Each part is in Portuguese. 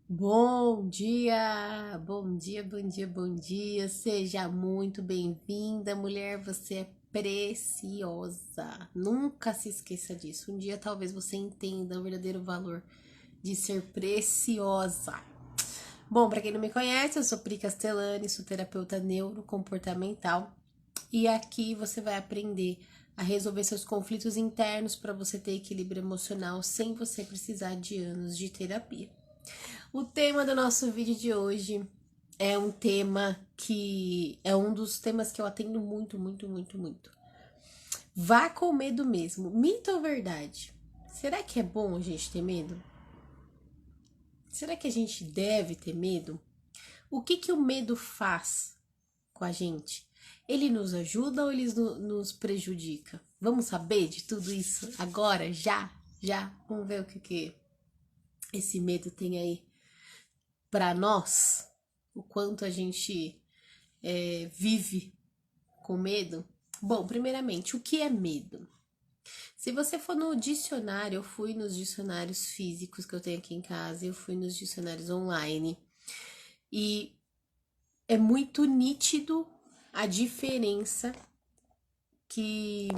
Bom dia, bom dia, bom dia, bom dia. Seja muito bem-vinda, mulher. Você é preciosa. Nunca se esqueça disso. Um dia talvez você entenda o verdadeiro valor de ser preciosa. Bom, para quem não me conhece, eu sou Pri Castellani, sou terapeuta neurocomportamental e aqui você vai aprender a resolver seus conflitos internos para você ter equilíbrio emocional sem você precisar de anos de terapia. O tema do nosso vídeo de hoje é um tema que é um dos temas que eu atendo muito, muito, muito, muito. Vá com medo mesmo. Mito ou verdade? Será que é bom a gente ter medo? Será que a gente deve ter medo? O que o medo faz com a gente? Ele nos ajuda ou ele nos prejudica? Vamos saber de tudo isso agora, já? Já? Vamos ver o que esse medo tem aí para nós? O quanto a gente vive com medo? Bom, primeiramente, o que é medo? Se você for no dicionário, eu fui nos dicionários físicos que eu tenho aqui em casa, eu fui nos dicionários online, e é muito nítido a diferença que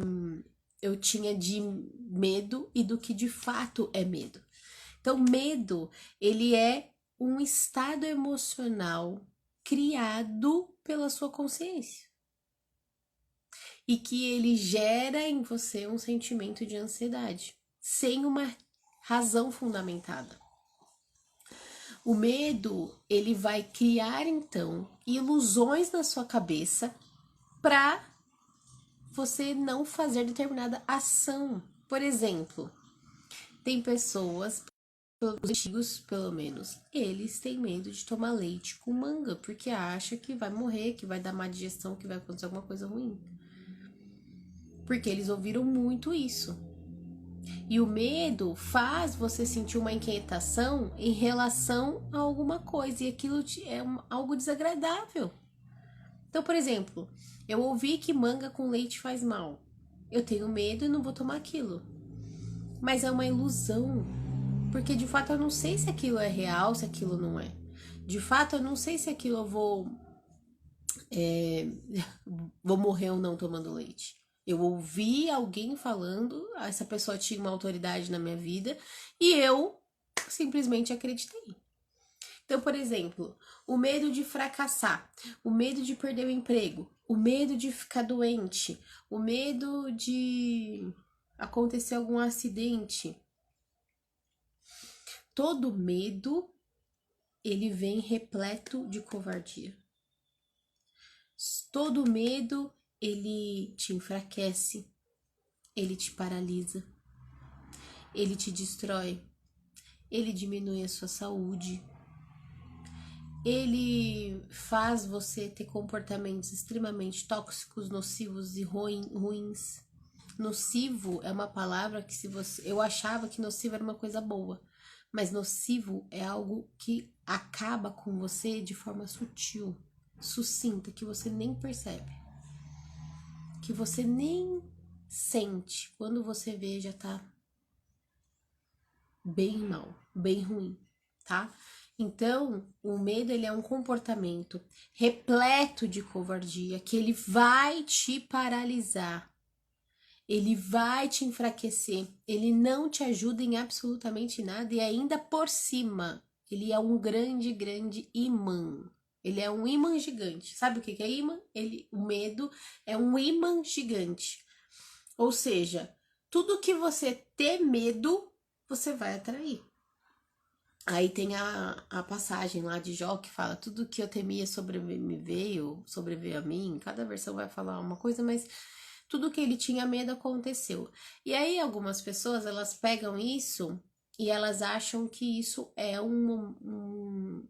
eu tinha de medo e do que de fato é medo. Então, medo, ele é um estado emocional criado pela sua consciência e que ele gera em você um sentimento de ansiedade, sem uma razão fundamentada. O medo, ele vai criar então ilusões na sua cabeça para você não fazer determinada ação. Por exemplo, tem pessoas, os antigos pelo menos, eles têm medo de tomar leite com manga, porque acha que vai morrer, que vai dar má digestão, que vai acontecer alguma coisa ruim. Porque eles ouviram muito isso. E o medo faz você sentir uma inquietação em relação a alguma coisa, e aquilo é algo desagradável. Então, por exemplo, eu ouvi que manga com leite faz mal. Eu tenho medo e não vou tomar aquilo. Mas é uma ilusão, porque de fato eu não sei se aquilo é real, se aquilo não é. De fato, eu não sei se aquilo eu é, vou morrer ou não tomando leite. Eu ouvi alguém falando, essa pessoa tinha uma autoridade na minha vida e eu simplesmente acreditei. Então, por exemplo, o medo de fracassar, o medo de perder o emprego, o medo de ficar doente, o medo de acontecer algum acidente. Todo medo, ele vem repleto de covardia. Todo medo, ele te enfraquece, ele te paralisa, ele te destrói, ele diminui a sua saúde, ele faz você ter comportamentos extremamente tóxicos, nocivos e ruins. Nocivo é uma palavra que se você, eu achava que nocivo era uma coisa boa, mas nocivo é algo que acaba com você de forma sutil, sucinta, que você nem percebe, que você nem sente. Quando você vê, já tá bem mal, bem ruim, tá? Então, o medo, ele é um comportamento repleto de covardia, que ele vai te paralisar, ele vai te enfraquecer, ele não te ajuda em absolutamente nada e ainda por cima, ele é um grande, grande imã. Ele é um imã gigante. Sabe o que é imã? O medo é um imã gigante. Ou seja, tudo que você ter medo, você vai atrair. Aí tem a passagem lá de Jó que fala: tudo que eu temia sobreveio a mim. Cada versão vai falar uma coisa, mas tudo que ele tinha medo aconteceu. E aí algumas pessoas, elas pegam isso e elas acham que isso é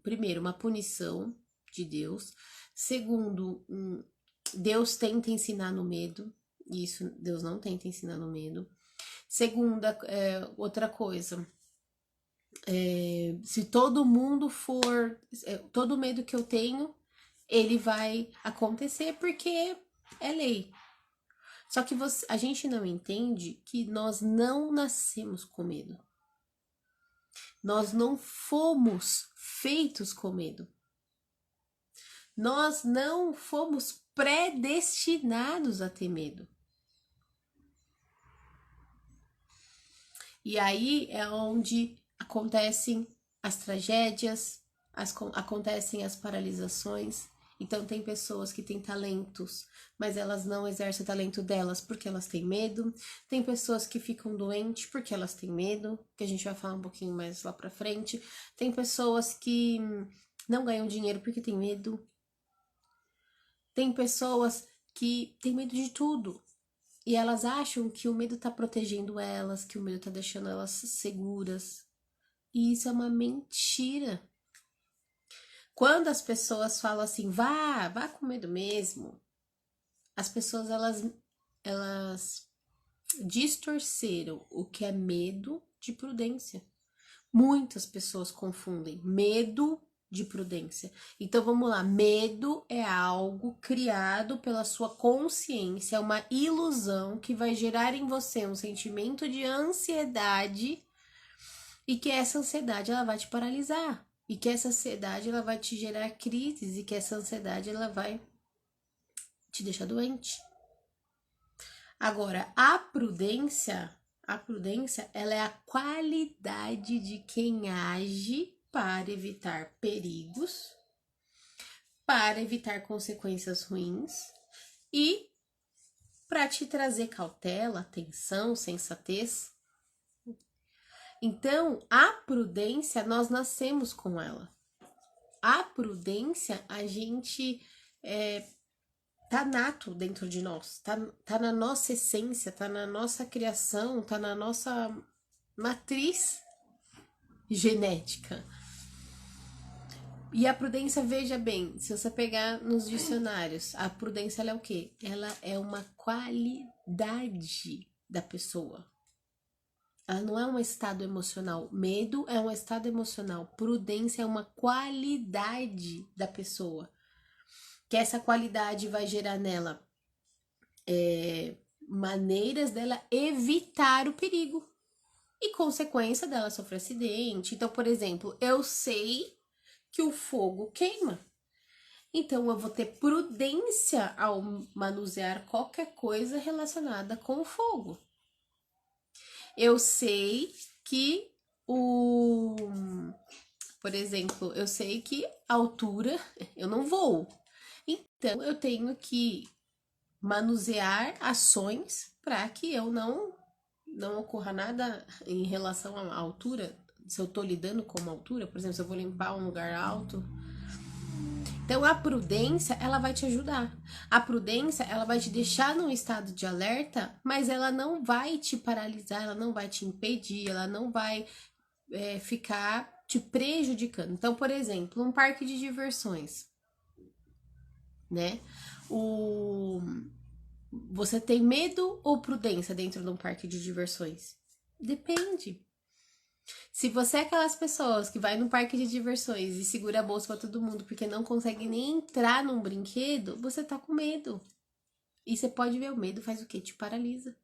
primeiro, uma punição de Deus. Segundo, Deus tenta ensinar no medo. E isso, Deus não tenta ensinar no medo. Segunda, outra coisa, se todo mundo for, todo medo que eu tenho, ele vai acontecer porque é lei. Só que a gente não entende que nós não nascemos com medo. Nós não fomos feitos com medo. Nós não fomos predestinados a ter medo. E aí é onde acontecem as tragédias, acontecem as paralisações. Então tem pessoas que têm talentos, mas elas não exercem o talento delas porque elas têm medo. Tem pessoas que ficam doentes porque elas têm medo, que a gente vai falar um pouquinho mais lá pra frente. Tem pessoas que não ganham dinheiro porque têm medo. Tem pessoas que têm medo de tudo. E elas acham que o medo tá protegendo elas, que o medo tá deixando elas seguras. E isso é uma mentira. Quando as pessoas falam assim, vá com medo mesmo, as pessoas elas distorceram o que é medo de prudência. Muitas pessoas confundem medo de prudência. Então vamos lá, medo é algo criado pela sua consciência, é uma ilusão que vai gerar em você um sentimento de ansiedade e que essa ansiedade ela vai te paralisar e que essa ansiedade ela vai te gerar crises e que essa ansiedade ela vai te deixar doente. Agora, a prudência, ela é a qualidade de quem age para evitar perigos, para evitar consequências ruins e para te trazer cautela, atenção, sensatez. Então, a prudência, nós nascemos com ela. A prudência, a gente tá nato dentro de nós, tá na nossa essência, tá na nossa criação, tá na nossa matriz genética. E a prudência, veja bem, se você pegar nos dicionários, a prudência ela é o quê? Ela é uma qualidade da pessoa. Ela não é um estado emocional. Medo é um estado emocional. Prudência é uma qualidade da pessoa. Que essa qualidade vai gerar nela maneiras dela evitar o perigo. E consequência dela sofrer acidente. Então, por exemplo, eu sei que o fogo queima. Então, eu vou ter prudência ao manusear qualquer coisa relacionada com o fogo. Eu sei que por exemplo, eu sei que a altura eu não vou. Então, eu tenho que manusear ações para que eu não ocorra nada em relação à altura. Se eu tô lidando com uma altura, por exemplo, se eu vou limpar um lugar alto. Então, a prudência, ela vai te ajudar. A prudência, ela vai te deixar num estado de alerta, mas ela não vai te paralisar, ela não vai te impedir, ela não vai ficar te prejudicando. Então, por exemplo, um parque de diversões, né? Você tem medo ou prudência dentro de um parque de diversões? Depende. Se você é aquelas pessoas que vai no parque de diversões e segura a bolsa para todo mundo porque não consegue nem entrar num brinquedo, você tá com medo. E você pode ver, o medo faz o quê? Te paralisa.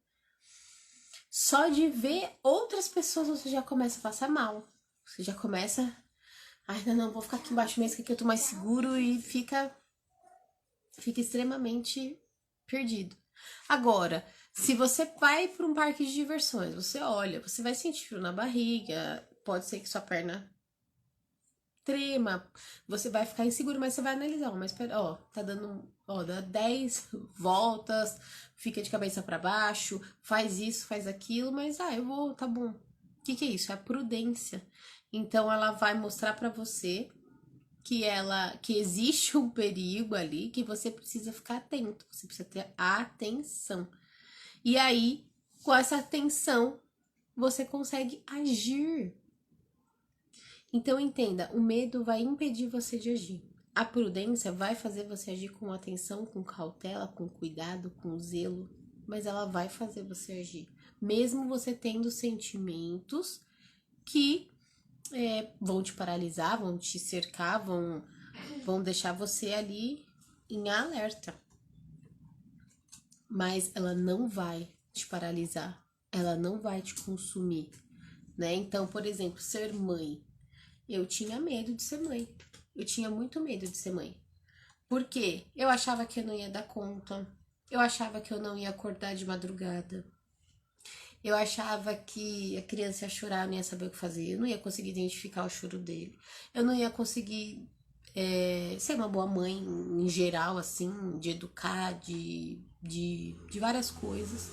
Só de ver outras pessoas você já começa a passar mal. Você já começa, ai, não, vou ficar aqui embaixo mesmo que aqui eu tô mais seguro e fica extremamente perdido. Agora, se você vai para um parque de diversões, você olha, você vai sentir frio na barriga, pode ser que sua perna trema, você vai ficar inseguro, mas você vai analisar, mas espera, ó, tá dando, ó, dá 10 voltas, fica de cabeça para baixo, faz isso, faz aquilo, mas eu vou, tá bom. O que é isso? É a prudência. Então ela vai mostrar para você que existe um perigo ali, que você precisa ficar atento, você precisa ter atenção. E aí, com essa atenção, você consegue agir. Então entenda, o medo vai impedir você de agir. A prudência vai fazer você agir com atenção, com cautela, com cuidado, com zelo, mas ela vai fazer você agir, mesmo você tendo sentimentos que vão te paralisar, vão te cercar, vão deixar você ali em alerta. Mas ela não vai te paralisar, ela não vai te consumir, né? Então, por exemplo, ser mãe. Eu tinha medo de ser mãe. Eu tinha muito medo de ser mãe. Por quê? Eu achava que eu não ia dar conta. Eu achava que eu não ia acordar de madrugada. Eu achava que a criança ia chorar, eu não ia saber o que fazer. Eu não ia conseguir identificar o choro dele. Eu não ia conseguir ser uma boa mãe em geral, assim, de educar, de várias coisas.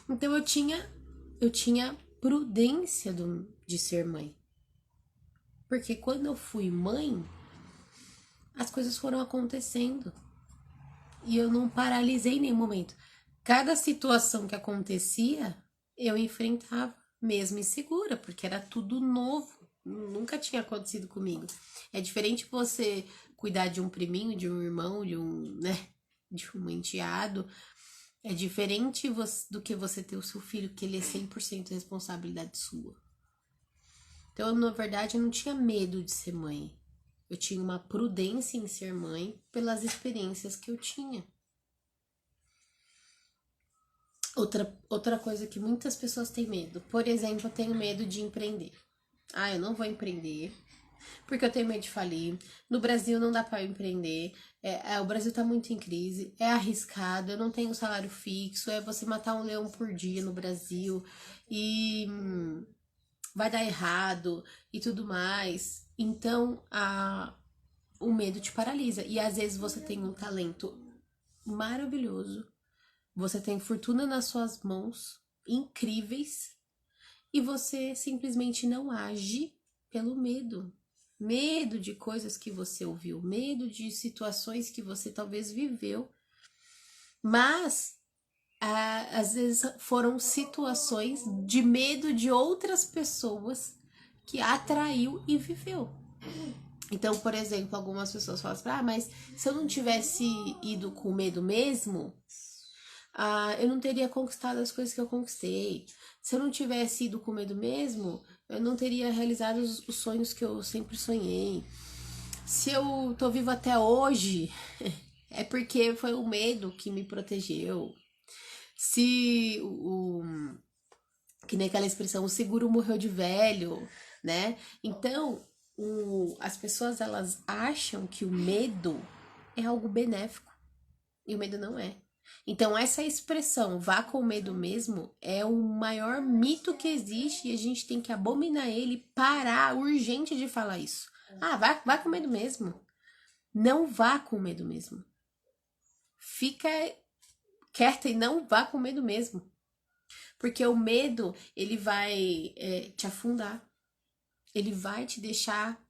Então eu tinha prudência de ser mãe. Porque quando eu fui mãe, as coisas foram acontecendo. E eu não paralisei em nenhum momento. Cada situação que acontecia, eu enfrentava, mesmo insegura, porque era tudo novo. Nunca tinha acontecido comigo. É diferente você cuidar de um priminho, de um irmão, né, de um enteado. É diferente do que você ter o seu filho, que ele é 100% responsabilidade sua. Então, na verdade, eu não tinha medo de ser mãe. Eu tinha uma prudência em ser mãe pelas experiências que eu tinha. Outra coisa que muitas pessoas têm medo. Por exemplo, eu tenho medo de empreender. Ah, eu não vou empreender porque eu tenho medo de falir. No Brasil não dá para empreender. O Brasil tá muito em crise. É arriscado. Eu não tenho salário fixo. É você matar um leão por dia no Brasil e vai dar errado e tudo mais. Então, o medo te paralisa. E às vezes você tem um talento maravilhoso. Você tem fortuna nas suas mãos, incríveis, e você simplesmente não age pelo medo. Medo de coisas que você ouviu, medo de situações que você talvez viveu, mas às vezes foram situações de medo de outras pessoas que atraiu e viveu. Então, por exemplo, algumas pessoas falam assim, mas se eu não tivesse ido com medo mesmo, eu não teria conquistado as coisas que eu conquistei. Se eu não tivesse ido com medo mesmo, eu não teria realizado os sonhos que eu sempre sonhei. Se eu tô vivo até hoje, é porque foi o medo que me protegeu. Se que nem aquela expressão, o seguro morreu de velho, né? Então, as pessoas elas acham que o medo é algo benéfico e o medo não é. Então, essa expressão, vá com medo mesmo, é o maior mito que existe e a gente tem que abominar ele, parar urgente de falar isso. Vá com medo mesmo. Não vá com medo mesmo. Fica quieta e não vá com medo mesmo. Porque o medo, ele vai te afundar. Ele vai te deixar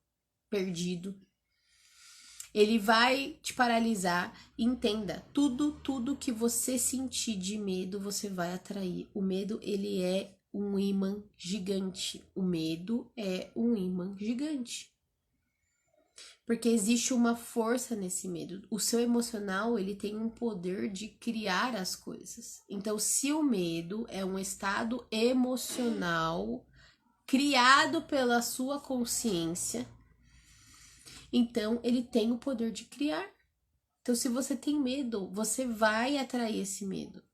perdido. Ele vai te paralisar. Entenda, tudo que você sentir de medo, você vai atrair. O medo, ele é um imã gigante. O medo é um imã gigante. Porque existe uma força nesse medo. O seu emocional, ele tem um poder de criar as coisas. Então, se o medo é um estado emocional criado pela sua consciência, então ele tem o poder de criar. Então, se você tem medo, você vai atrair esse medo.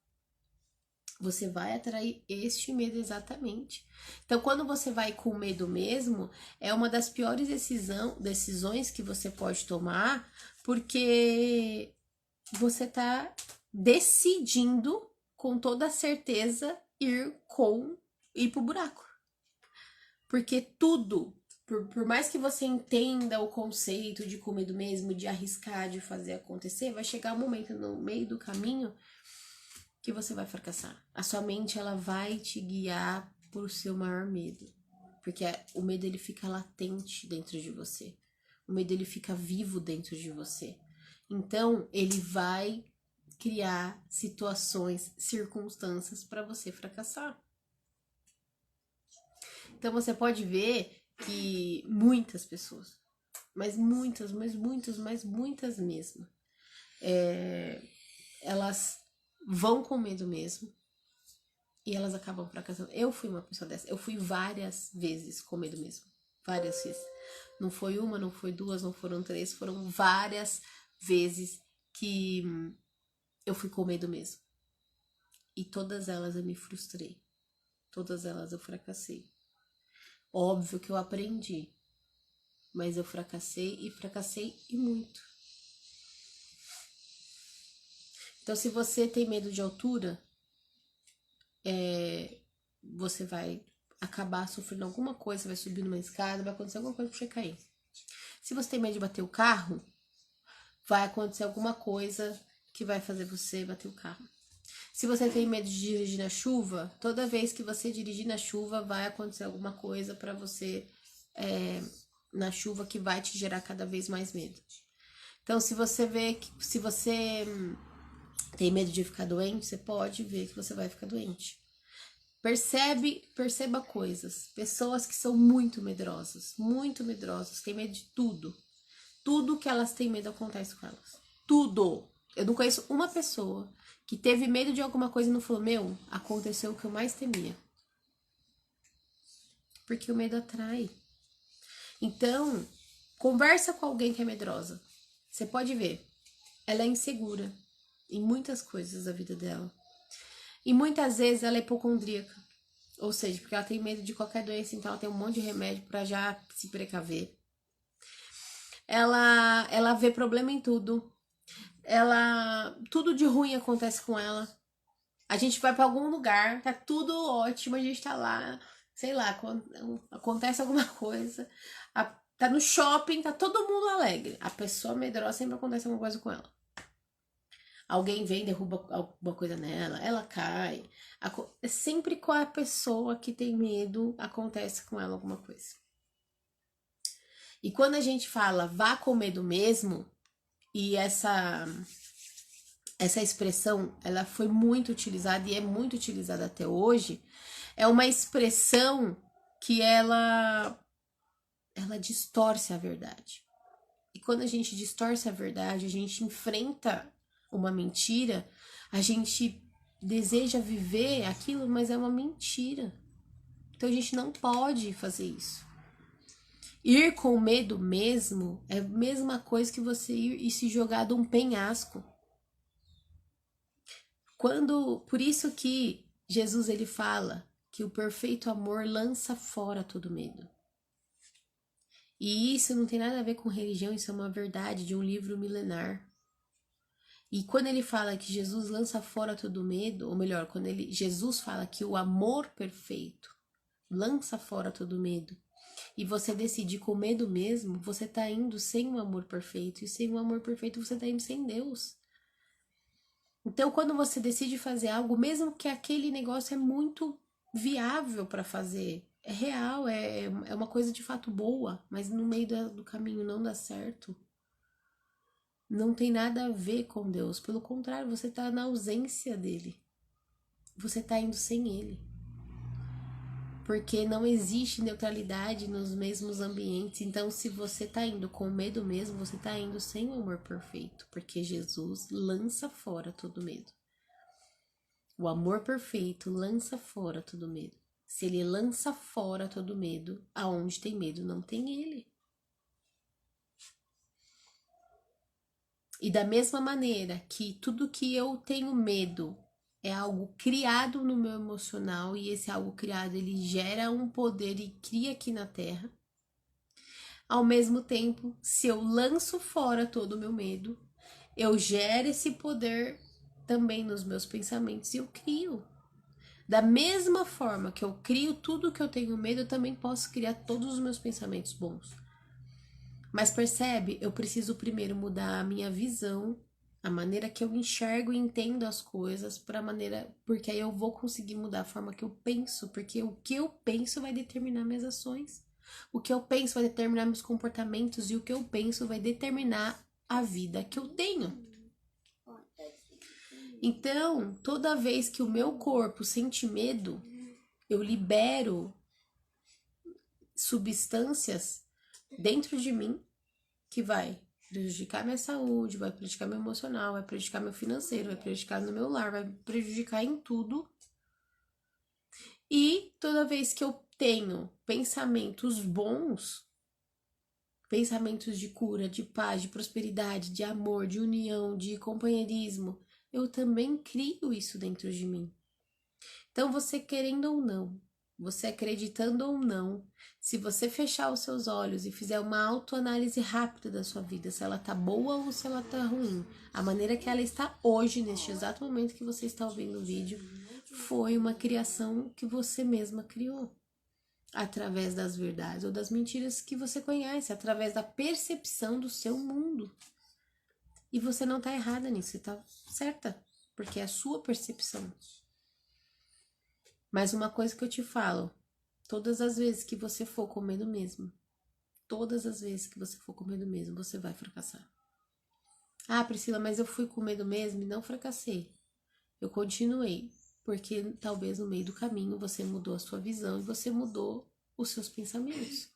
Você vai atrair este medo exatamente. Então, quando você vai com medo mesmo, é uma das piores decisões que você pode tomar, porque você tá decidindo com toda certeza ir pro buraco. Porque tudo, por mais que você entenda o conceito de com medo mesmo, de arriscar, de fazer acontecer, vai chegar um momento no meio do caminho que você vai fracassar. A sua mente, ela vai te guiar pro seu maior medo. Porque o medo, ele fica latente dentro de você. O medo, ele fica vivo dentro de você. Então, ele vai criar situações, circunstâncias para você fracassar. Então, você pode ver que muitas pessoas, mas muitas mesmo, elas vão com medo mesmo e elas acabam fracassando. Eu fui uma pessoa dessa. Eu fui várias vezes com medo mesmo. Várias vezes. Não foi uma, não foi duas, não foram três. Foram várias vezes que eu fui com medo mesmo. E todas elas eu me frustrei. Todas elas eu fracassei. Óbvio que eu aprendi, mas eu fracassei e muito. Então, se você tem medo de altura, você vai acabar sofrendo alguma coisa, vai subir numa escada, vai acontecer alguma coisa pra você cair. Se você tem medo de bater o carro, vai acontecer alguma coisa que vai fazer você bater o carro. Se você tem medo de dirigir na chuva, toda vez que você dirigir na chuva, vai acontecer alguma coisa pra você na chuva que vai te gerar cada vez mais medo. Então, se você tem medo de ficar doente, você pode ver que você vai ficar doente. Perceba coisas. Pessoas que são muito medrosas, têm medo de tudo. Tudo que elas têm medo acontece com elas. Tudo. Eu não conheço uma pessoa que teve medo de alguma coisa e não falou, meu, aconteceu o que eu mais temia. Porque o medo atrai. Então, conversa com alguém que é medrosa. Você pode ver, ela é insegura em muitas coisas da vida dela. E muitas vezes ela é hipocondríaca. Ou seja, porque ela tem medo de qualquer doença, então ela tem um monte de remédio para já se precaver. Ela vê problema em tudo. Tudo de ruim acontece com ela. A gente vai para algum lugar, tá tudo ótimo, a gente tá lá, sei lá, acontece alguma coisa. Tá no shopping, tá todo mundo alegre. A pessoa medrosa sempre acontece alguma coisa com ela. Alguém vem, derruba alguma coisa nela, ela cai. É sempre com a pessoa que tem medo, acontece com ela alguma coisa. E quando a gente fala vá com medo mesmo, e essa expressão, ela foi muito utilizada e é muito utilizada até hoje, é uma expressão que ela distorce a verdade. E quando a gente distorce a verdade, a gente enfrenta uma mentira, a gente deseja viver aquilo, mas é uma mentira. Então a gente não pode fazer isso. Ir com medo mesmo é a mesma coisa que você ir e se jogar de um penhasco. Por isso que Jesus ele fala que o perfeito amor lança fora todo medo. E isso não tem nada a ver com religião, isso é uma verdade de um livro milenar. E quando ele fala que Jesus lança fora todo medo, ou melhor, quando Jesus fala que o amor perfeito lança fora todo medo, e você decide com medo mesmo, você tá indo sem o amor perfeito, e sem o amor perfeito você tá indo sem Deus. Então, quando você decide fazer algo, mesmo que aquele negócio é muito viável para fazer, é real, é uma coisa de fato boa, mas no meio do caminho não dá certo, não tem nada a ver com Deus. Pelo contrário, você está na ausência dele. Você está indo sem ele. Porque não existe neutralidade nos mesmos ambientes. Então, se você está indo com medo mesmo, você está indo sem o amor perfeito. Porque Jesus lança fora todo medo. O amor perfeito lança fora todo medo. Se ele lança fora todo medo, aonde tem medo não tem ele. E da mesma maneira que tudo que eu tenho medo é algo criado no meu emocional, e esse algo criado ele gera um poder e cria aqui na Terra. Ao mesmo tempo, se eu lanço fora todo o meu medo, eu gero esse poder também nos meus pensamentos e eu crio. Da mesma forma que eu crio tudo que eu tenho medo, eu também posso criar todos os meus pensamentos bons. Mas percebe, eu preciso primeiro mudar a minha visão, a maneira que eu enxergo e entendo as coisas, porque aí eu vou conseguir mudar a forma que eu penso, porque o que eu penso vai determinar minhas ações. O que eu penso vai determinar meus comportamentos, e o que eu penso vai determinar a vida que eu tenho. Então, toda vez que o meu corpo sente medo, eu libero substâncias dentro de mim que vai prejudicar minha saúde, vai prejudicar meu emocional, vai prejudicar meu financeiro, vai prejudicar no meu lar, vai prejudicar em tudo. E toda vez que eu tenho pensamentos bons, pensamentos de cura, de paz, de prosperidade, de amor, de união, de companheirismo, eu também crio isso dentro de mim. Então, você querendo ou não, você acreditando ou não, se você fechar os seus olhos e fizer uma autoanálise rápida da sua vida, se ela tá boa ou se ela tá ruim, a maneira que ela está hoje, neste exato momento que você está ouvindo o vídeo, foi uma criação que você mesma criou. Através das verdades ou das mentiras que você conhece, através da percepção do seu mundo. E você não tá errada nisso, você tá certa, porque é a sua percepção. Mas uma coisa que eu te falo, todas as vezes que você for com medo mesmo, todas as vezes que você for com medo mesmo, você vai fracassar. Ah, Priscila, mas eu fui com medo mesmo e não fracassei. Eu continuei, porque talvez no meio do caminho você mudou a sua visão e você mudou os seus pensamentos.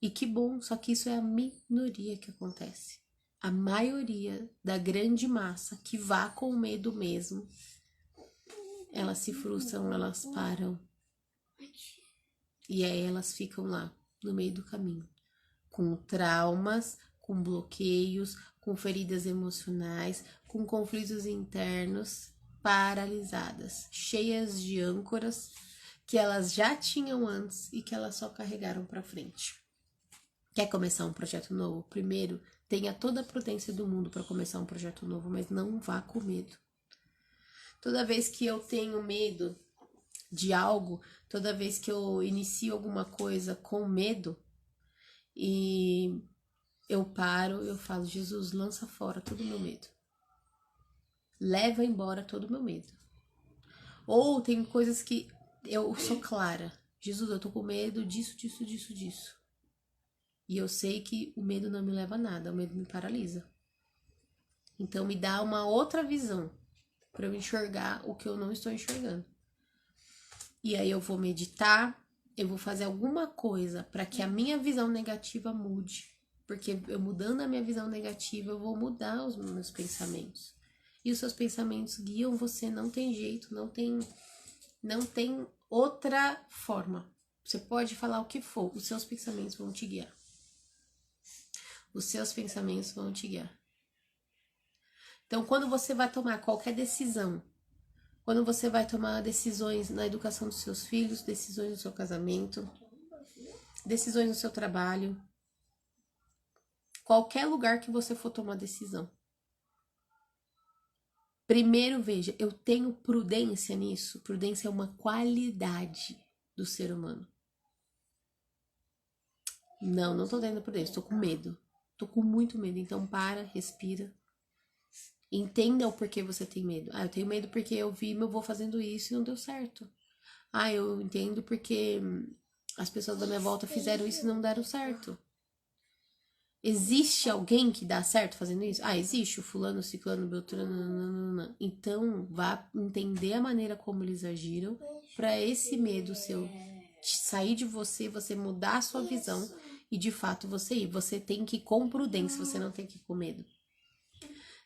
E que bom, só que isso é a minoria que acontece. A maioria da grande massa que vá com medo mesmo, elas se frustram, elas param. E aí elas ficam lá, no meio do caminho, com traumas, com bloqueios, com feridas emocionais, com conflitos internos, paralisadas, cheias de âncoras que elas já tinham antes e que elas só carregaram para frente. Quer começar um projeto novo? Primeiro, tenha toda a prudência do mundo para começar um projeto novo, mas não vá com medo. Toda vez que eu tenho medo de algo, toda vez que eu inicio alguma coisa com medo e eu paro, eu falo, Jesus, lança fora todo o meu medo. Leva embora todo o meu medo. Ou tem coisas que eu sou clara. Jesus, eu tô com medo disso, disso, disso, disso. E eu sei que o medo não me leva a nada, o medo me paralisa. Então me dá uma outra visão para eu enxergar o que eu não estou enxergando. E aí eu vou meditar, eu vou fazer alguma coisa para que a minha visão negativa mude. Porque eu mudando a minha visão negativa, eu vou mudar os meus pensamentos. E os seus pensamentos guiam você, não tem jeito, não tem outra forma. Você pode falar o que for, os seus pensamentos vão te guiar. Os seus pensamentos vão te guiar. Então, quando você vai tomar qualquer decisão, quando você vai tomar decisões na educação dos seus filhos, decisões no seu casamento, decisões no seu trabalho, qualquer lugar que você for tomar decisão, primeiro veja, eu tenho prudência nisso? Prudência é uma qualidade do ser humano. Não tô tendo prudência, tô com medo. Tô com muito medo, então para, respira. Entenda o porquê você tem medo. Ah, eu tenho medo porque eu vi meu avô fazendo isso e não deu certo. Ah, eu entendo porque as pessoas da minha volta fizeram isso e não deram certo. Existe alguém que dá certo fazendo isso? Ah, existe o fulano, o ciclano, o beltrano, nananana. Então, vá entender a maneira como eles agiram para esse medo seu sair de você, você mudar a sua visão e de fato você ir. Você tem que ir com prudência, você não tem que ir com medo.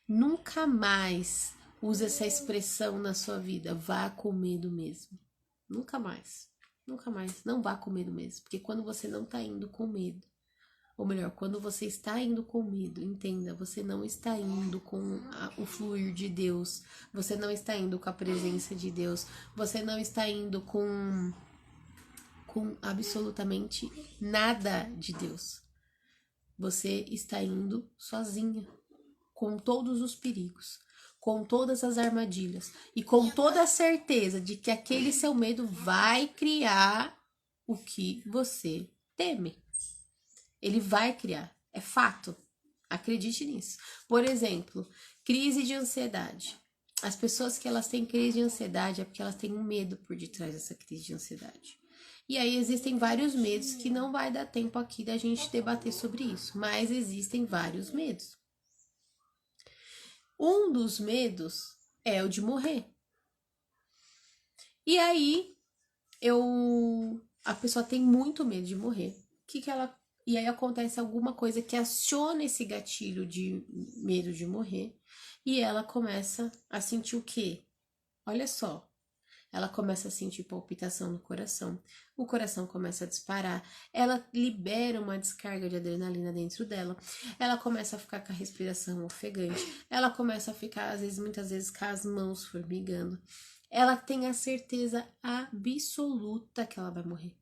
Nunca mais use essa expressão na sua vida, vá com medo mesmo. Nunca mais. Nunca mais. Não vá com medo mesmo. Porque quando você não tá indo com medo, ou melhor, quando você está indo com medo, entenda, você não está indo com o fluir de Deus, você não está indo com a presença de Deus, você não está indo com absolutamente nada de Deus. Você está indo sozinha, com todos os perigos, com todas as armadilhas e com toda a certeza de que aquele seu medo vai criar o que você teme. Ele vai criar, é fato. Acredite nisso. Por exemplo, crise de ansiedade. As pessoas que elas têm crise de ansiedade é porque elas têm um medo por detrás dessa crise de ansiedade. E aí existem vários medos que não vai dar tempo aqui da gente debater sobre isso, mas existem vários medos. Um dos medos é o de morrer. E aí a pessoa tem muito medo de morrer. E aí acontece alguma coisa que aciona esse gatilho de medo de morrer e ela começa a sentir o quê? Olha só. Ela começa a sentir palpitação no coração, o coração começa a disparar, ela libera uma descarga de adrenalina dentro dela, ela começa a ficar com a respiração ofegante, ela começa a ficar, muitas vezes, com as mãos formigando, ela tem a certeza absoluta que ela vai morrer.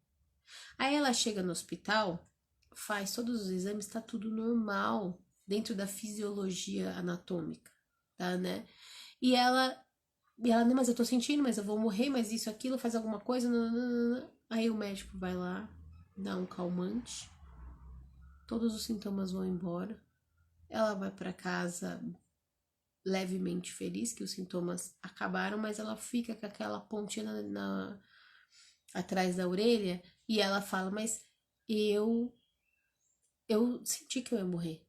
Aí ela chega no hospital, faz todos os exames, tá tudo normal, dentro da fisiologia anatômica, tá, né? E ela, não, mas eu tô sentindo, mas eu vou morrer, mas isso, aquilo, faz alguma coisa, nananana. Aí o médico vai lá, dá um calmante, todos os sintomas vão embora, ela vai para casa levemente feliz que os sintomas acabaram, mas ela fica com aquela pontinha atrás da orelha e ela fala, mas eu eu senti que eu ia morrer.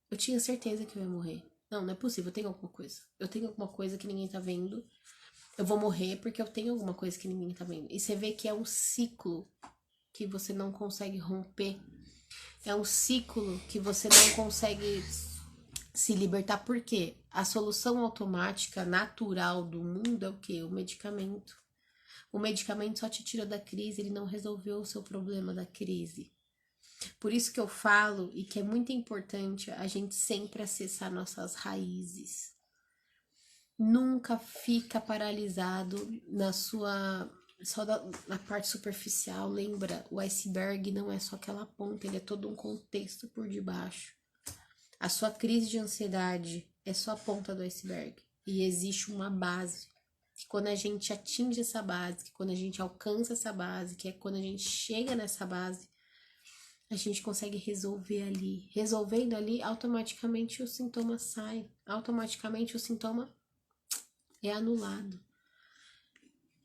Eu tinha certeza que eu ia morrer. Não, não é possível, eu tenho alguma coisa. Eu tenho alguma coisa que ninguém tá vendo. Eu vou morrer porque eu tenho alguma coisa que ninguém tá vendo. E você vê que é um ciclo que você não consegue romper. É um ciclo que você não consegue se libertar. Por quê? A solução automática, natural do mundo é o quê? O medicamento. O medicamento só te tira da crise, ele não resolveu o seu problema da crise. Por isso que eu falo e que é muito importante a gente sempre acessar nossas raízes. Nunca fica paralisado na sua só na parte superficial. Lembra, o iceberg não é só aquela ponta, ele é todo um contexto por debaixo. A sua crise de ansiedade é só a ponta do iceberg e existe uma base. Que quando a gente atinge essa base, que quando a gente alcança essa base, que é quando a gente chega nessa base, a gente consegue resolver ali. Resolvendo ali, automaticamente o sintoma sai. Automaticamente o sintoma é anulado.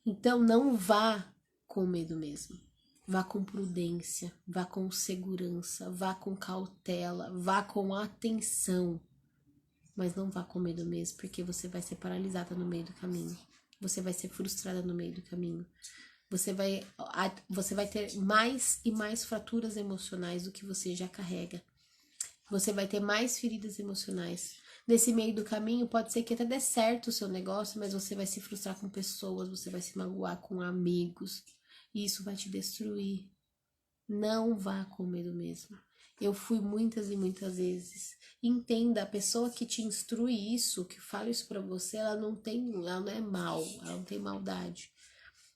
Então não vá com medo mesmo. Vá com prudência, vá com segurança, vá com cautela, vá com atenção. Mas não vá com medo mesmo, porque você vai ser paralisada no meio do caminho. Você vai ser frustrada no meio do caminho. Você vai ter mais e mais fraturas emocionais do que você já carrega. Você vai ter mais feridas emocionais. Nesse meio do caminho, pode ser que até dê certo o seu negócio, mas você vai se frustrar com pessoas, você vai se magoar com amigos. E isso vai te destruir. Não vá com medo mesmo. Eu fui muitas e muitas vezes. Entenda, a pessoa que te instrui isso, que fala isso pra você, ela não é mal, ela não tem maldade.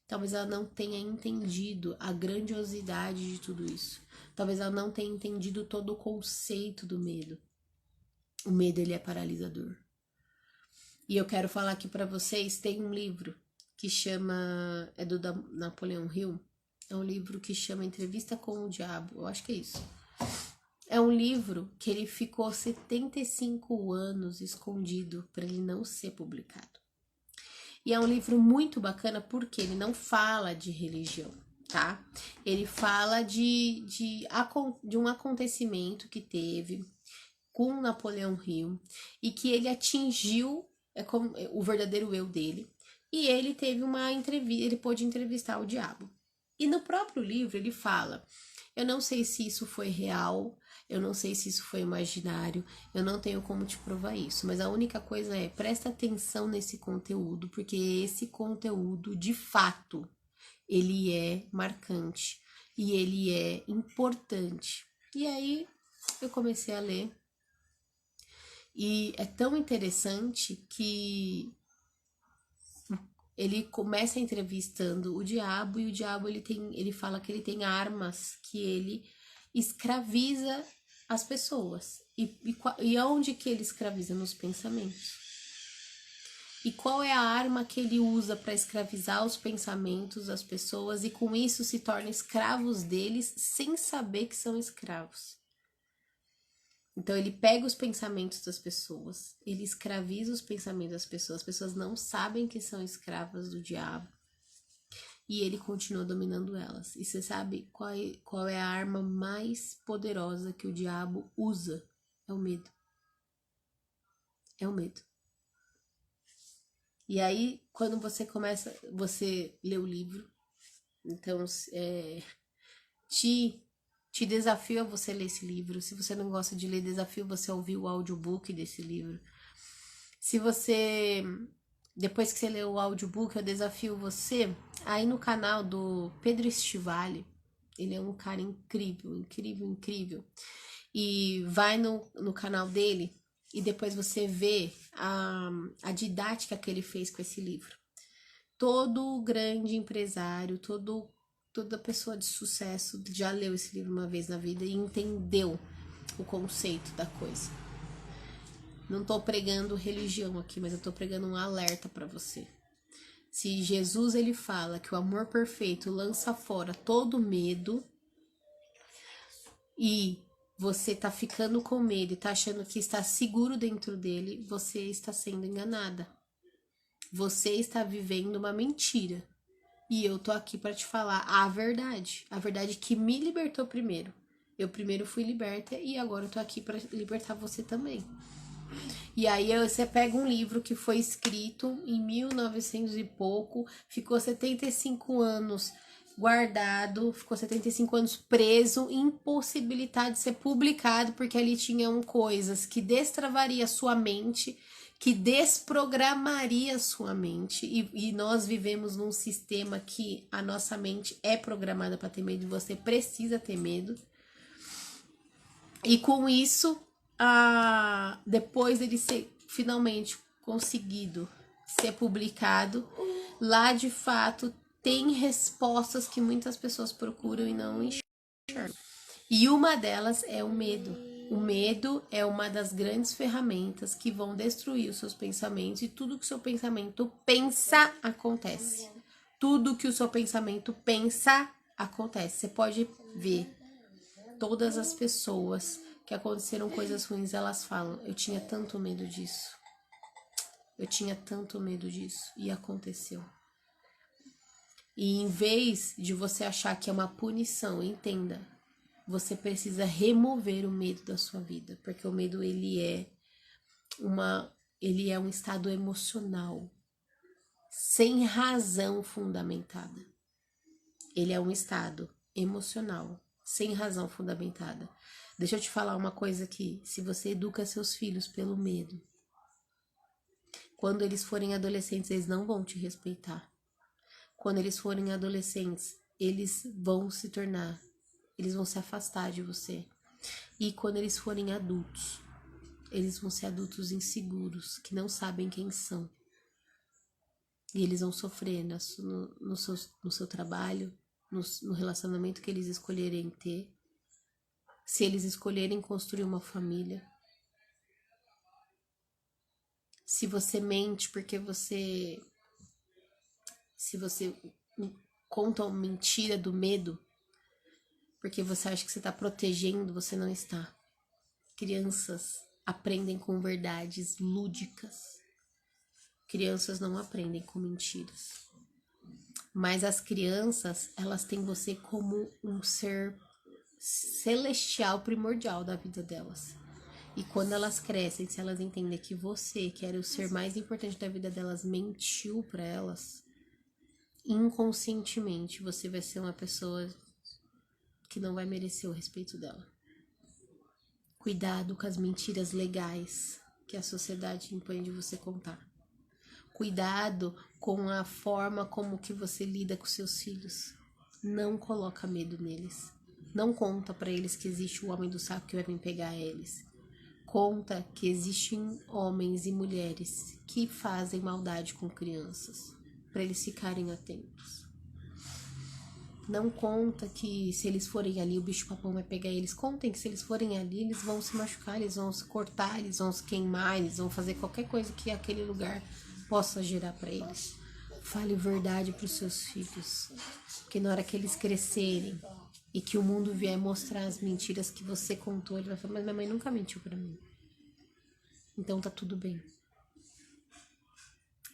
Talvez ela não tenha entendido a grandiosidade de tudo isso. Talvez ela não tenha entendido todo o conceito do medo. O medo, ele é paralisador. E eu quero falar aqui pra vocês, tem um livro que chama, é do Napoleão Hill, é um livro que chama Entrevista com o Diabo, eu acho que é isso. É um livro que ele ficou 75 anos escondido para ele não ser publicado. E é um livro muito bacana porque ele não fala de religião, tá? Ele fala de um acontecimento que teve com Napoleão Hill e que ele atingiu o verdadeiro eu dele. E ele teve uma entrevista, ele pôde entrevistar o diabo. E no próprio livro ele fala: eu não sei se isso foi real, eu não sei se isso foi imaginário, eu não tenho como te provar isso, mas a única coisa é, presta atenção nesse conteúdo, porque esse conteúdo, de fato, ele é marcante e ele é importante. E aí eu comecei a ler e é tão interessante que ele começa entrevistando o diabo e o diabo ele fala que ele tem armas que ele escraviza as pessoas. E onde que ele escraviza? Nos pensamentos. E qual é a arma que ele usa para escravizar os pensamentos das pessoas e com isso se torna escravos deles sem saber que são escravos? Então ele pega os pensamentos das pessoas, ele escraviza os pensamentos das pessoas, as pessoas não sabem que são escravas do diabo e ele continua dominando elas. E você sabe qual é a arma mais poderosa que o diabo usa? É o medo. É o medo. E aí, quando você lê o livro, então te desafio a você ler esse livro. Se você não gosta de ler, desafio você a ouvir o audiobook desse livro. Se você, depois que você lê o audiobook, eu desafio você aí no canal do Pedro Estivale. Ele é um cara incrível, incrível, incrível. E vai no canal dele e depois você vê a didática que ele fez com esse livro. Todo grande empresário, toda pessoa de sucesso já leu esse livro uma vez na vida e entendeu o conceito da coisa. Não tô pregando religião aqui, mas eu tô pregando um alerta para você. Se Jesus ele fala que o amor perfeito lança fora todo medo e você tá ficando com medo e tá achando que está seguro dentro dele, você está sendo enganada. Você está vivendo uma mentira. E eu tô aqui para te falar a verdade que me libertou primeiro. Eu primeiro fui liberta e agora eu tô aqui para libertar você também. E aí você pega um livro que foi escrito em 1900 e pouco, ficou 75 anos guardado, ficou 75 anos preso, impossibilitado de ser publicado, porque ali tinham coisas que destravaria sua mente, que desprogramaria sua mente, e nós vivemos num sistema que a nossa mente é programada para ter medo e você precisa ter medo. E com isso, depois dele ser finalmente conseguido ser publicado, lá de fato tem respostas que muitas pessoas procuram e não enxergam. E uma delas é o medo. O medo é uma das grandes ferramentas que vão destruir os seus pensamentos, e tudo que o seu pensamento pensa acontece. Tudo que o seu pensamento pensa acontece. Você pode ver todas as pessoas que aconteceram coisas ruins, elas falam: eu tinha tanto medo disso. Eu tinha tanto medo disso e aconteceu. E em vez de você achar que é uma punição, entenda, você precisa remover o medo da sua vida, porque o medo ele é um estado emocional sem razão fundamentada. Ele é um estado emocional sem razão fundamentada. Deixa eu te falar uma coisa aqui. Se você educa seus filhos pelo medo, quando eles forem adolescentes, eles não vão te respeitar. Quando eles forem adolescentes, eles vão se afastar de você. E quando eles forem adultos, eles vão ser adultos inseguros, que não sabem quem são. E eles vão sofrer no seu trabalho, no relacionamento que eles escolherem ter. Se eles escolherem construir uma família. Se você mente porque se você conta uma mentira do medo, porque você acha que você está protegendo, você não está. Crianças aprendem com verdades lúdicas. Crianças não aprendem com mentiras. Mas as crianças, elas têm você como um ser celestial, primordial da vida delas. E quando elas crescem, se elas entendem que você, que era o ser mais importante da vida delas, mentiu para elas, inconscientemente você vai ser uma pessoa que não vai merecer o respeito dela. Cuidado com as mentiras legais que a sociedade impõe de você contar. Cuidado com a forma como que você lida com seus filhos. Não coloca medo neles. Não conta para eles que existe o homem do saco que vai vir pegar eles. Conta que existem homens e mulheres que fazem maldade com crianças, para eles ficarem atentos. Não conta que se eles forem ali, o bicho-papão vai pegar eles. Contem que se eles forem ali, eles vão se machucar, eles vão se cortar, eles vão se queimar, eles vão fazer qualquer coisa que aquele lugar possa gerar para eles. Fale verdade para os seus filhos, porque na hora que eles crescerem e que o mundo vier mostrar as mentiras que você contou, ele vai falar: mas minha mãe nunca mentiu para mim. Então tá tudo bem.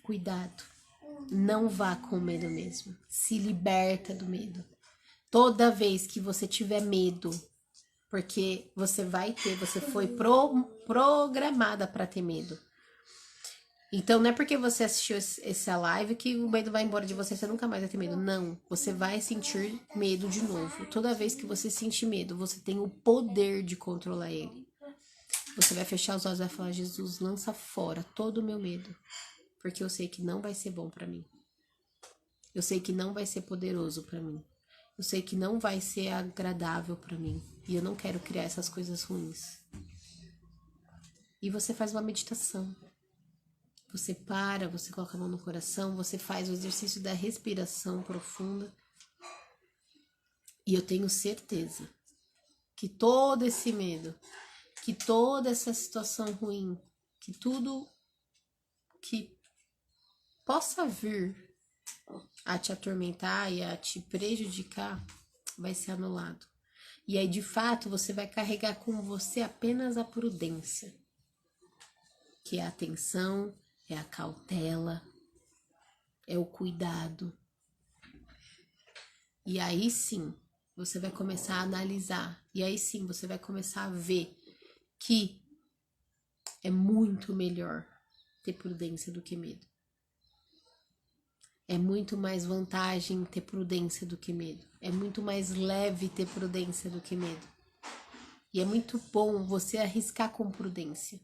Cuidado. Não vá com medo mesmo. Se liberta do medo. Toda vez que você tiver medo, porque você vai ter, você foi programada para ter medo. Então não é porque você assistiu essa live que o medo vai embora de você, você nunca mais vai ter medo. Não, você vai sentir medo de novo. Toda vez que você sentir medo, você tem o poder de controlar ele. Você vai fechar os olhos e vai falar: Jesus, lança fora todo o meu medo, porque eu sei que não vai ser bom para mim. Eu sei que não vai ser poderoso para mim. Eu sei que não vai ser agradável para mim. E eu não quero criar essas coisas ruins. E você faz uma meditação. Você para, você coloca a mão no coração, você faz o exercício da respiração profunda. E eu tenho certeza que todo esse medo, que toda essa situação ruim, que tudo que possa vir a te atormentar e a te prejudicar vai ser anulado. E aí, de fato, você vai carregar com você apenas a prudência, que é a atenção, é a cautela, é o cuidado. E aí sim, você vai começar a analisar. E aí sim, você vai começar a ver que é muito melhor ter prudência do que medo. É muito mais vantagem ter prudência do que medo. É muito mais leve ter prudência do que medo. E é muito bom você arriscar com prudência.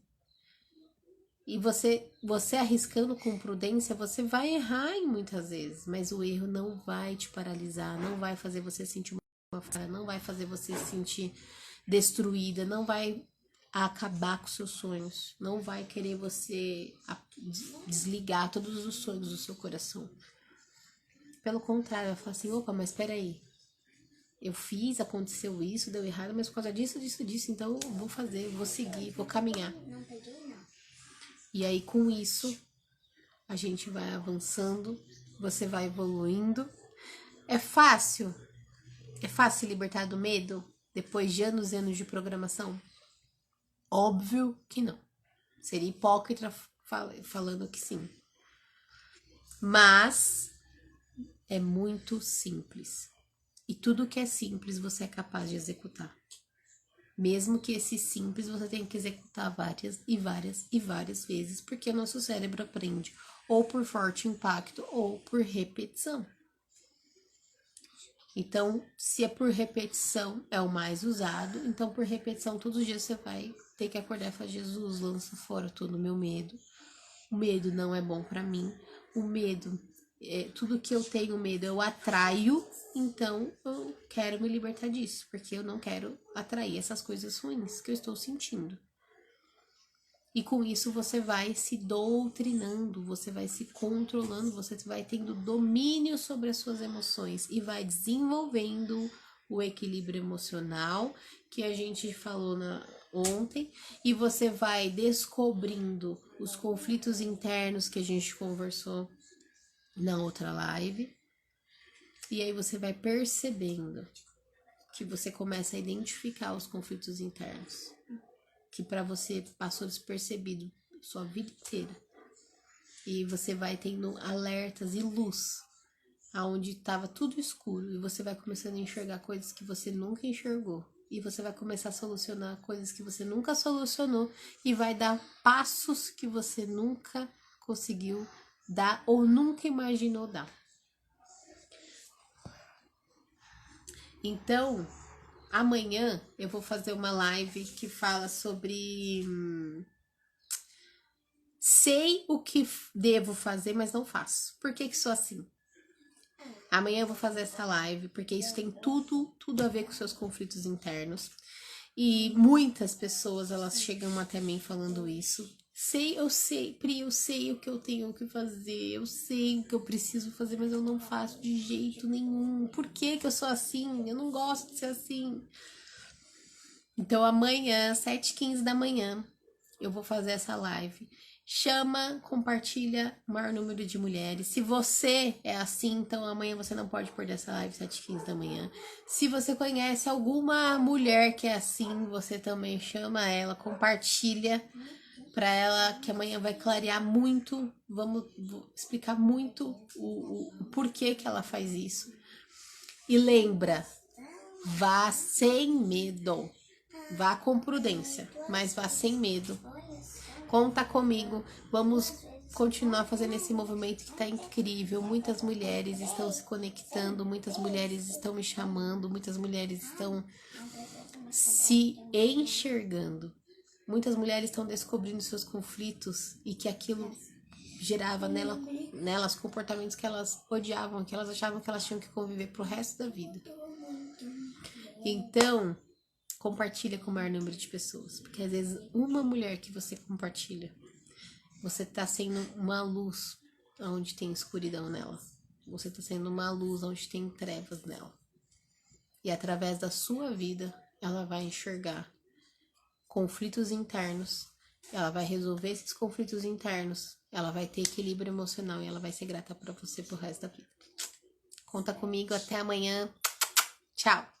E você arriscando com prudência, você vai errar em muitas vezes, mas o erro não vai te paralisar, não vai fazer você sentir uma falha, não vai fazer você se sentir destruída, não vai acabar com seus sonhos, não vai querer você desligar todos os sonhos do seu coração. Pelo contrário, vai falar assim, opa, mas peraí, eu fiz, aconteceu isso, deu errado, mas por causa disso, então eu vou fazer, vou seguir, vou caminhar. E aí com isso, a gente vai avançando, você vai evoluindo. É fácil? É fácil se libertar do medo depois de anos e anos de programação? Óbvio que não. Seria hipócrita falando que sim. Mas é muito simples. E tudo que é simples você é capaz de executar. Mesmo que esse simples você tenha que executar várias e várias e várias vezes, porque o nosso cérebro aprende ou por forte impacto ou por repetição. Então, se é por repetição, é o mais usado. Então, por repetição, todos os dias você vai ter que acordar e falar, Jesus, lança fora todo o meu medo. O medo não é bom pra mim. O medo, tudo que eu tenho medo, eu atraio. Então, eu quero me libertar disso, porque eu não quero atrair essas coisas ruins que eu estou sentindo. E com isso você vai se doutrinando, você vai se controlando, você vai tendo domínio sobre as suas emoções e vai desenvolvendo o equilíbrio emocional que a gente falou ontem, e você vai descobrindo os conflitos internos que a gente conversou na outra live. E aí você vai percebendo que você começa a identificar os conflitos internos, que para você passou despercebido sua vida inteira. E você vai tendo alertas e luz, aonde estava tudo escuro, e você vai começando a enxergar coisas que você nunca enxergou. E você vai começar a solucionar coisas que você nunca solucionou e vai dar passos que você nunca conseguiu dar ou nunca imaginou dar. Então, amanhã eu vou fazer uma live que fala sobre sei o que devo fazer, mas não faço. Por que sou assim? Amanhã eu vou fazer essa live, porque isso tem tudo a ver com seus conflitos internos. E muitas pessoas, elas chegam até mim falando isso. Eu sei, Pri, eu sei o que eu tenho que fazer, eu sei o que eu preciso fazer, mas eu não faço de jeito nenhum. Por que eu sou assim? Eu não gosto de ser assim. Então amanhã, 7h15 da manhã, eu vou fazer essa live. Chama, compartilha o maior número de mulheres. Se você é assim, então amanhã você não pode perder essa live 7h15 da manhã. Se você conhece alguma mulher que é assim, você também chama ela, compartilha para ela, que amanhã vai clarear muito. Vou explicar muito o porquê que ela faz isso. E lembra, vá sem medo. Vá com prudência, mas vá sem medo. Conta comigo, vamos continuar fazendo esse movimento que tá incrível. Muitas mulheres estão se conectando, muitas mulheres estão me chamando, muitas mulheres estão se enxergando. Muitas mulheres estão descobrindo seus conflitos e que aquilo gerava nelas comportamentos que elas odiavam, que elas achavam que elas tinham que conviver pro resto da vida. Então, compartilha com o maior número de pessoas, porque às vezes uma mulher que você compartilha Você tá sendo uma luz onde tem escuridão nela. Você tá sendo uma luz onde tem trevas nela. E através da sua vida, ela vai enxergar conflitos internos. Ela vai resolver esses conflitos internos. Ela vai ter equilíbrio emocional e ela vai ser grata pra você pro resto da vida. Conta comigo, até amanhã. Tchau!